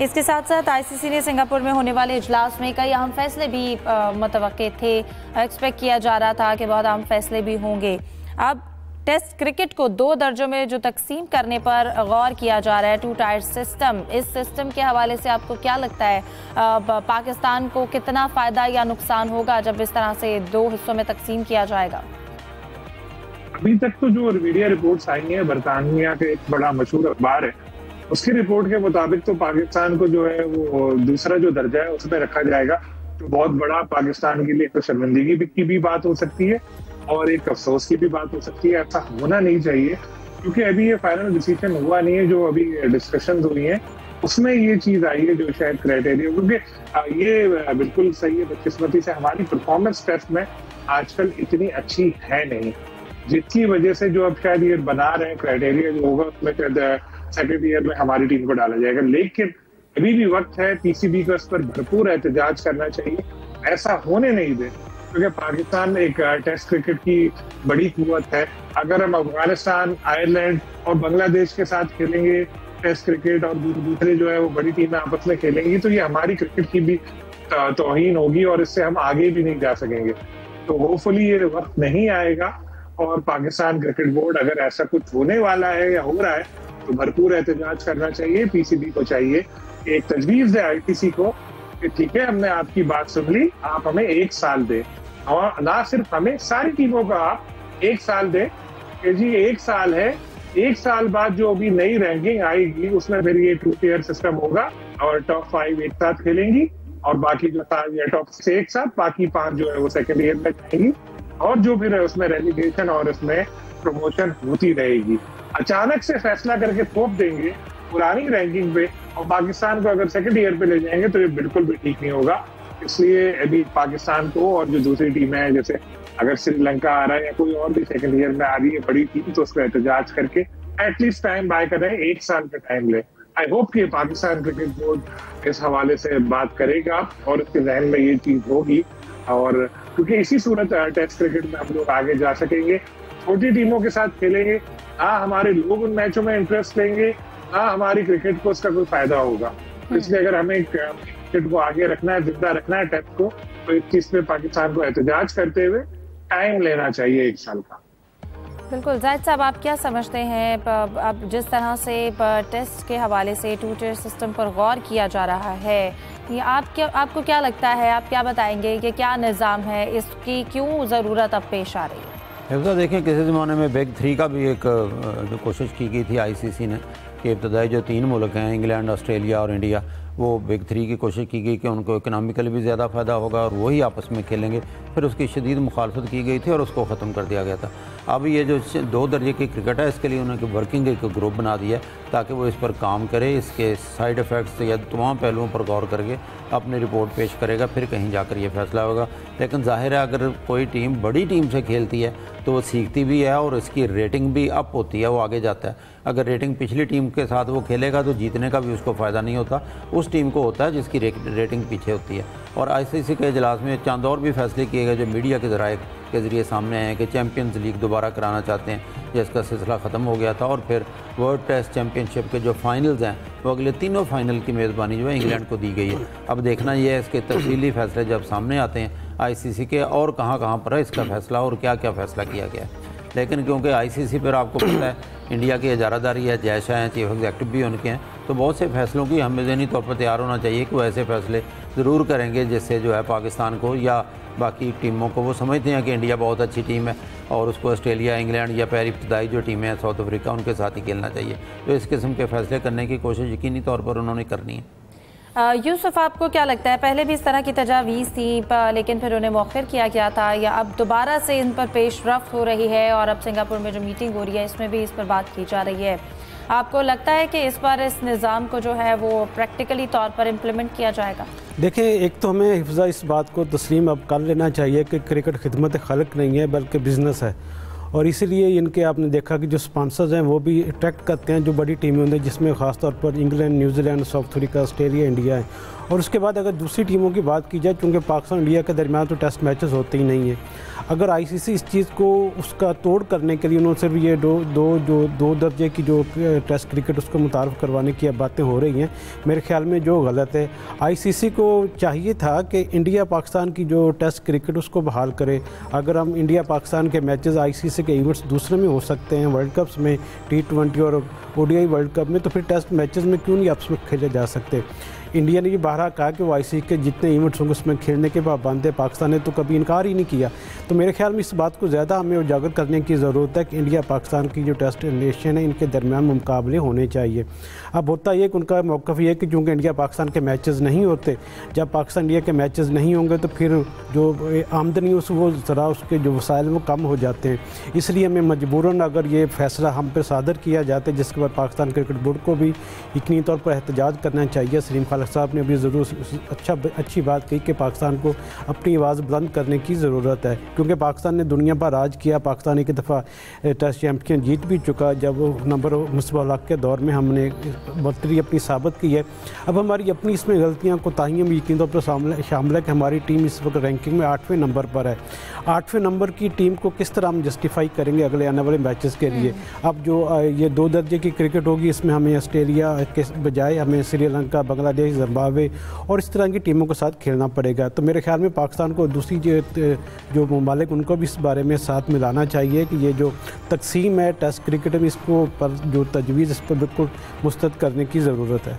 इसके साथ साथ आईसीसी ने सिंगापुर में होने वाले इजलास में कई अहम फैसले भी मुतवक्के थे, एक्सपेक्ट किया जा रहा था कि बहुत अहम फैसले भी होंगे। अब टेस्ट क्रिकेट को 2 दर्जों में जो तकसीम करने पर गौर किया जा रहा है, 2 टायर सिस्टम, इस सिस्टम के हवाले से आपको क्या लगता है पाकिस्तान को कितना फ़ायदा या नुकसान होगा जब इस तरह से 2 हिस्सों में तकसीम किया जाएगा? अभी तक तो जो मीडिया रिपोर्ट्स आई हैं, बरतानिया के एक बड़ा मशहूर अखबार है, उसकी रिपोर्ट के मुताबिक तो पाकिस्तान को जो है वो दूसरा जो दर्जा है उसमें रखा जाएगा, तो बहुत बड़ा पाकिस्तान के लिए तो शर्मिंदगी की भी बात हो सकती है और एक अफसोस की भी बात हो सकती है। ऐसा होना नहीं चाहिए क्योंकि अभी ये फाइनल डिसीजन हुआ नहीं है। जो अभी डिस्कशंस हुई हैं उसमें ये चीज आई है जो शायद क्राइटेरिया, क्योंकि ये बिल्कुल सही है, बदकिस्मती से हमारी परफॉर्मेंस टेस्ट में आजकल इतनी अच्छी है नहीं, जिसकी वजह से जो अब शायद ये बना रहे हैं क्राइटेरिया जो होगा उसमें सेकंड ईयर में हमारी टीम को डाला जाएगा। लेकिन अभी भी वक्त है, पीसीबी को इस पर भरपूर एहतजाज करना चाहिए, ऐसा होने नहीं दे, क्योंकि पाकिस्तान एक टेस्ट क्रिकेट की बड़ी कुव्वत है। अगर हम अफगानिस्तान, आयरलैंड और बांग्लादेश के साथ खेलेंगे टेस्ट क्रिकेट और दूसरे जो है वो बड़ी टीमें आपस में खेलेंगी तो ये हमारी क्रिकेट की भी तौहीन होगी और इससे हम आगे भी नहीं जा सकेंगे। तो होपफुली ये वक्त नहीं आएगा और पाकिस्तान क्रिकेट बोर्ड अगर ऐसा कुछ होने वाला है या हो रहा है तो भरपूर एहतजाज करना चाहिए। पीसीबी को चाहिए एक तजवीज दे आईसीसी को कि ठीक है, हमने आपकी बात सुन ली, आप हमें 1 साल दें, और ना सिर्फ हमें, सारी टीमों का आप 1 साल दें कि जी 1 साल है, 1 साल बाद जो अभी नई रैंकिंग आएगी उसमें फिर ये 2 टियर सिस्टम होगा और टॉप 5 एक साथ खेलेंगी और बाकी जो टॉप 6 एक साथ, बाकी 5 जो है वो सेकेंड ईयर में जाएंगी और जो फिर है उसमें रेलीगेशन और उसमें प्रमोशन होती रहेगी। अचानक से फैसला करके थोप देंगे पुरानी रैंकिंग पे और पाकिस्तान को अगर सेकंड ईयर पे ले जाएंगे तो ये बिल्कुल भी ठीक नहीं होगा। इसलिए अभी पाकिस्तान को और जो दूसरी टीमें हैं, जैसे अगर श्रीलंका आ रहा है या कोई और भी सेकंड ईयर में आ रही है बड़ी टीम, तो उसको एहतजाज करके एटलीस्ट टाइम बाय करें, 1 साल का टाइम ले। आई होप कि पाकिस्तान क्रिकेट बोर्ड इस हवाले से बात करेगा और उसके जहन में ये चीज होगी, और क्योंकि इसी सूरत टेस्ट क्रिकेट में हम लोग आगे जा सकेंगे। छोटी टीमों के साथ खेलेंगे, हाँ हमारे लोग उन मैचों में इंटरेस्ट लेंगे, हाँ हमारी क्रिकेट को उसका कोई फायदा होगा। इसलिए अगर हमें क्रिकेट को आगे रखना है, जिंदा रखना है टेस्ट को, तो इस चीज पे पाकिस्तान को एहतजाज करते हुए टाइम लेना चाहिए 1 साल का। बिल्कुल। जाहिद साहब, आप क्या समझते हैं अब जिस तरह से टेस्ट के हवाले से 2 टियर सिस्टम पर गौर किया जा रहा है, ये आपको क्या लगता है, आप क्या बताएंगे कि क्या निज़ाम है, इसकी क्यों ज़रूरत अब पेश आ रही है? हिफ्ज़ा, देखें किसी ज़माने में बिग 3 का भी एक जो कोशिश की गई थी आईसीसी ने कि इब्तदाई जो 3 मुल्क हैं, इंग्लैंड, ऑस्ट्रेलिया और इंडिया, वो बिग 3 की कोशिश की गई कि उनको इकनॉमिकली भी ज़्यादा फ़ायदा होगा और वही आपस में खेलेंगे। फिर उसकी शदीद मुखालफत की गई थी और उसको ख़त्म कर दिया गया था। अब ये जो 2 दर्जे की क्रिकेट है, इसके लिए उन्होंने वर्किंग एक ग्रुप बना दिया है ताकि वो इस पर काम करे, इसके साइड इफ़ेक्ट्स या तमाम पहलुओं पर गौर करके अपनी रिपोर्ट पेश करेगा, फिर कहीं जाकर ये फैसला होगा। लेकिन ज़ाहिर है अगर कोई टीम बड़ी टीम से खेलती है तो वो सीखती भी है और इसकी रेटिंग भी अप होती है, वो आगे जाता है। अगर रेटिंग पिछली टीम के साथ वो खेलेगा तो जीतने का भी उसको फ़ायदा नहीं होता, उस टीम को होता है जिसकी रेटिंग पीछे होती है। और आईसीसी के इजलास में चंद और भी फैसले किए गए जो मीडिया के ज़राए के ज़रिए सामने आए हैं कि चैम्पियंस लीग दोबारा कराना चाहते हैं, जिसका सिलसिला ख़त्म हो गया था। और फिर वर्ल्ड टेस्ट चैम्पियनशिप के जो फाइनल्स हैं वो अगले 3 फाइनल की मेज़बानी जो है इंग्लैंड को दी गई है। अब देखना ये है इसके तफसीली फैसले जब सामने आते हैं आईसीसी के और कहाँ पर है इसका फैसला और क्या क्या फ़ैसला किया गया है। लेकिन क्योंकि आईसीसी पर आपको पता है इंडिया की इजारादारी है, जय शाह हैं, चीफ एग्जीक्यूटिव भी उनके हैं, तो बहुत से फैसलों की हमें ज़हनी तौर पर तैयार होना चाहिए कि वो ऐसे फैसले ज़रूर करेंगे जिससे जो है पाकिस्तान को या बाकी टीमों को, वो समझते हैं कि इंडिया बहुत अच्छी टीम है और उसको ऑस्ट्रेलिया, इंग्लैंड या पहली इब्तदाई जो टीमें हैं साउथ अफ्रीका, उनके साथ ही खेलना चाहिए। तो इस किस्म के फैसले करने की कोशिश यकीनी तौर पर उन्होंने करनी है। यूसुफ, आपको क्या लगता है, पहले भी इस तरह की तजावीज़ थी लेकिन फिर उन्हें मौखर किया गया था, या अब दोबारा से इन पर पेश रफ्त हो रही है और अब सिंगापुर में जो मीटिंग हो रही है इसमें भी इस पर बात की जा रही है? आपको लगता है कि इस बार इस निज़ाम को जो है वो प्रैक्टिकली तौर पर इम्प्लीमेंट किया जाएगा? देखें, एक तो हमें हिफ्ज़ा इस बात को तस्लीम अब कर लेना चाहिए कि क्रिकेट खिदमत खल्क नहीं है बल्कि बिज़नेस है, और इसीलिए इनके आपने देखा कि जो स्पॉन्सर्स हैं वो भी अट्रैक्ट करते हैं जो बड़ी टीमें होंगी, जिसमें ख़ासतौर पर England, New Zealand, south Africa, Australia, India है। और उसके बाद अगर दूसरी टीमों की बात की जाए, क्योंकि पाकिस्तान इंडिया के दरमियान तो टेस्ट मैचेस होते ही नहीं हैं, अगर आईसीसी इस चीज़ को उसका तोड़ करने के लिए उन्होंने सिर्फ ये दो दर्जे की जो टेस्ट क्रिकेट उसको मुतारफ़ करवाने की अब बातें हो रही हैं, मेरे ख्याल में जो गलत है। आईसीसी को चाहिए था कि इंडिया पाकिस्तान की जो टेस्ट क्रिकेट उसको बहाल करे। अगर हम इंडिया पाकिस्तान के मैचेस आईसीसी के इवेंट्स दूसरे में हो सकते हैं, वर्ल्ड कप्स में, T20 और ODI वर्ल्ड कप में, तो फिर टेस्ट मैचेस में क्यों नहीं आपस में खेले जा सकते। इंडिया ने ये बारहा कहा कि वो आईसीसी के जितने इवेंट्स होंगे उसमें खेलने के पाबंद है, पाकिस्तान ने तो कभी इनकार ही नहीं किया। तो मेरे ख्याल में इस बात को ज़्यादा हमें उजागर करने की ज़रूरत है कि इंडिया पाकिस्तान की जो टेस्ट नेशन है इनके दरमियान मुकाबले होने चाहिए। अब होता ये कि उनका मौक़िफ़ ये है कि चूँकि इंडिया पाकिस्तान के मैचेस नहीं होते, जब पाकिस्तान इंडिया के मैचेस नहीं होंगे तो फिर जो आमदनी वो ज़रा उसके जो वसाइल वो कम हो जाते हैं। इसलिए हमें मजबूरन अगर ये फ़ैसला हम पर सादर किया जाता है, जिसके बाद पाकिस्तान क्रिकेट बोर्ड को भी यकीनी तौर पर एहतजाज करना चाहिए। सलीम खालिद साहब ने अभी ज़रूर अच्छी बात कही कि पाकिस्तान को अपनी आवाज़ बुलंद करने की ज़रूरत है, क्योंकि पाकिस्तान ने दुनिया पर राज किया। पाकिस्तान एक दफ़ा टेस्ट चैम्पियन जीत भी चुका, जब नंबर मुस्तफ़ा के दौर में हमने बढ़तरी अपनी साबित की है। अब हमारी अपनी इसमें गलतियाँ कोताहियाँ भी यकीनी तौर पर शामिल है कि हमारी टीम इस वक्त रैंकिंग में 8वें नंबर पर है। 8वें नंबर की टीम को किस तरह हम जस्टिफाई करेंगे अगले आने वाले मैचेस के लिए। अब जो ये 2 दर्जे की क्रिकेट होगी, इसमें हमें ऑस्ट्रेलिया के बजाय हमें श्रीलंका, बांग्लादेश, जिम्बाब्वे और इस तरह की टीमों के साथ खेलना पड़ेगा। तो मेरे ख्याल में पाकिस्तान को दूसरी जो ममालिक उनको भी इस बारे में साथ मिलाना चाहिए कि ये जो तकसीम है टेस्ट क्रिकेट में, इसको पर जो तजवीज़ इस पर बिल्कुल मुस्तरद करने की ज़रूरत है।